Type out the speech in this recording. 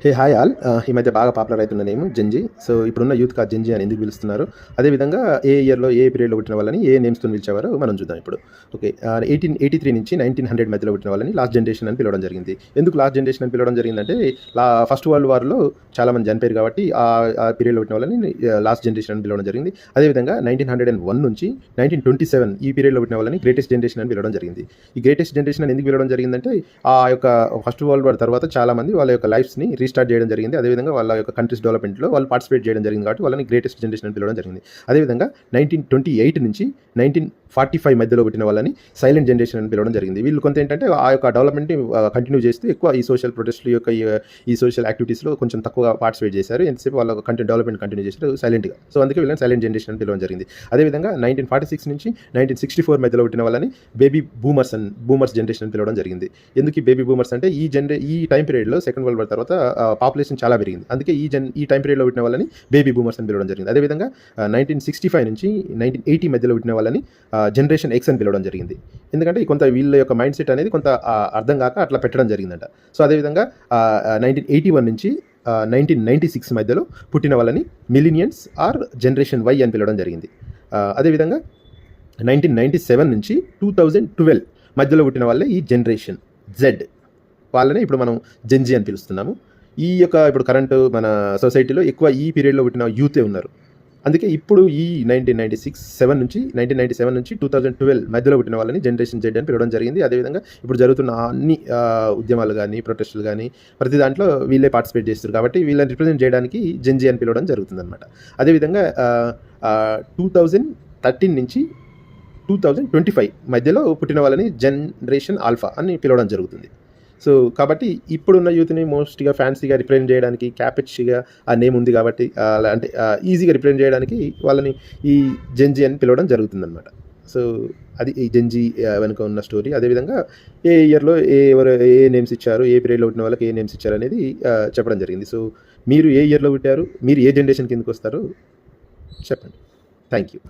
Hey hi all. ఈ మధ్య బాగా పాపులర్ అవుతున్న నేమ్ జెన్జీ. సో ఇప్పుడున్న యూత్ కార్ జెన్జీ అని ఎందుకు పిలుస్తున్నారు, అదేవిధంగా ఏ ఇయర్లో ఏ పీరియడ్లో పుట్టిన వాళ్ళని ఏ నేమ్స్తో పిలిచేవారో మనం చూద్దాం ఇప్పుడు. ఓకే, 1883 నుంచి 1900 మధ్యలో పుట్టిన వాళ్ళని లాస్ట్ జనరేషన్ అని పిలవడం జరిగింది. ఎందుకు లాస్ట్ జనరేషన్ అని పిలవడం జరిగిందంటే ఫస్ట్ వరల్డ్ వార్లో చాలామంది చనిపోయారు కాబట్టి ఆ పీరియడ్లో పుట్టిన వాళ్ళని లాస్ట్ జనరేషన్ అని పిలవడం జరిగింది. అదేవిధంగా 1901 నుంచి 1927 ఈ పీరియడ్లో పుట్టిన వాళ్ళని గ్రేటెస్ట్ జనరేషన్ అని పిలవడం జరిగింది. ఈ గ్రేటెస్ట్ జనరేషన్ అని ఎందుకు పిలవడం జరిగిందంటే ఆ యొక్క ఫస్ట్ వరల్డ్ వార్ తర్వాత చాలామంది వాళ్ళ యొక్క లైఫ్స్ని రీస్టార్ట్ చేయడం జరిగింది. అదేవిధంగా వాళ్ళ యొక్క కంట్రీస్ డెవలప్మెంట్లో వాళ్ళు పార్టిసిపేట్ చేయడం జరిగింది కాబట్టి వాళ్ళని గ్రేటెస్ట్ జనరేషన్ అని పిలవడం జరిగింది. అదేవిధంగా 1928 నుంచి 1945 మధ్యలో పుట్టిన వాళ్ళని సైలెంట్ జనరేషన్ అని పిలవడం జరిగింది. వీళ్ళు కొంత ఏంటంటే ఆ యొక్క డెవలప్మెంట్ని కంటిన్యూ చేస్తూ ఎక్కువ ఈ సోషల్ ప్రొటెస్ట్లు యొక్క ఈ సోషల్ యాక్టివిటీస్లో కొంచెం తక్కువగా పార్టిసిపేట్ చేశారు. ఎంతసేపు వాళ్ళ డెవలప్మెంట్ కంటిన్యూ చేశారు సైలెంట్గా. సో అందుకే వీళ్ళని సైలెంట్ జనరేషన్ అని పిలవడం జరిగింది. అదేవిధంగా 1946 నుంచి 1964 మధ్యలో పుట్టిన వాళ్ళని బేబీ బూమర్స్ జనరేషన్ అని పిలవడం జరిగింది. ఎందుకు ఈ బేబీ బూమర్స్ అంటే ఈ టైం పీరియడ్లో సెకండ్ వరల్డ్ వార్ తర్వాత పాపులేషన్ చాలా పెరిగింది. అందుకే ఈ టైం పీరియడ్లో పుట్టిన వాళ్ళని బేబీ బూమర్స్ అని పిలవడం జరిగింది. అదేవిధంగా 1965 నుంచి 1980 మధ్యలో పుట్టిన వాళ్ళని జనరేషన్ ఎక్స్ అని పిలవడం జరిగింది. ఎందుకంటే కొంత వీళ్ళ యొక్క మైండ్ సెట్ అనేది కొంత అర్థం కాక అట్లా పెట్టడం జరిగిందంట. సో అదేవిధంగా 1981 నుంచి 1996 మధ్యలో పుట్టిన వాళ్ళని మిలీనియన్స్ ఆర్ జనరేషన్ వై అని పిలవడం జరిగింది. అదేవిధంగా 1997 నుంచి 2012 మధ్యలో పుట్టిన వాళ్ళే ఈ జనరేషన్ జెడ్, వాళ్ళనే ఇప్పుడు మనం జెన్జీ అని పిలుస్తున్నాము. ఈ యొక్క ఇప్పుడు కరెంట్ మన సొసైటీలో ఎక్కువ ఈ పీరియడ్లో పుట్టిన యూతే ఉన్నారు. అందుకే ఇప్పుడు ఈ 1997 నుంచి 2012 మధ్యలో పుట్టిన వాళ్ళని జనరేషన్ జెడ్ అని పిలవడం జరిగింది. అదేవిధంగా ఇప్పుడు జరుగుతున్న అన్ని ఉద్యమాలు కానీ ప్రొటెస్టులు కానీ ప్రతి దాంట్లో వీళ్ళే పార్టిసిపేట్ చేస్తారు కాబట్టి వీళ్ళని రిప్రజెంట్ చేయడానికి జెన్జీ అని పిలవడం జరుగుతుంది అనమాట. అదేవిధంగా 2013 నుంచి 2025 మధ్యలో పుట్టిన వాళ్ళని జనరేషన్ ఆల్ఫా అని పిలవడం జరుగుతుంది. సో కాబట్టి ఇప్పుడున్న యూత్ని మోస్ట్గా ఫ్యాన్సీగా రిప్రజెంట్ చేయడానికి క్యాపిచ్గా ఆ నేమ్ ఉంది కాబట్టి అంటే ఈజీగా రిప్రజెంట్ చేయడానికి వాళ్ళని ఈ జెన్జీ అని పిలవడం జరుగుతుందన్నమాట. సో అది ఈ జెన్జీ వెనుక ఉన్న స్టోరీ. అదేవిధంగా ఏ ఇయర్లో ఏ నేమ్స్ ఇచ్చారు, ఏ పీరియడ్లో పుట్టిన వాళ్ళకి ఏ నేమ్స్ ఇచ్చారు అనేది చెప్పడం జరిగింది. సో మీరు ఏ ఇయర్లో పుట్టారు, మీరు ఏ జనరేషన్ కిందకి వస్తారో చెప్పండి. Thank you.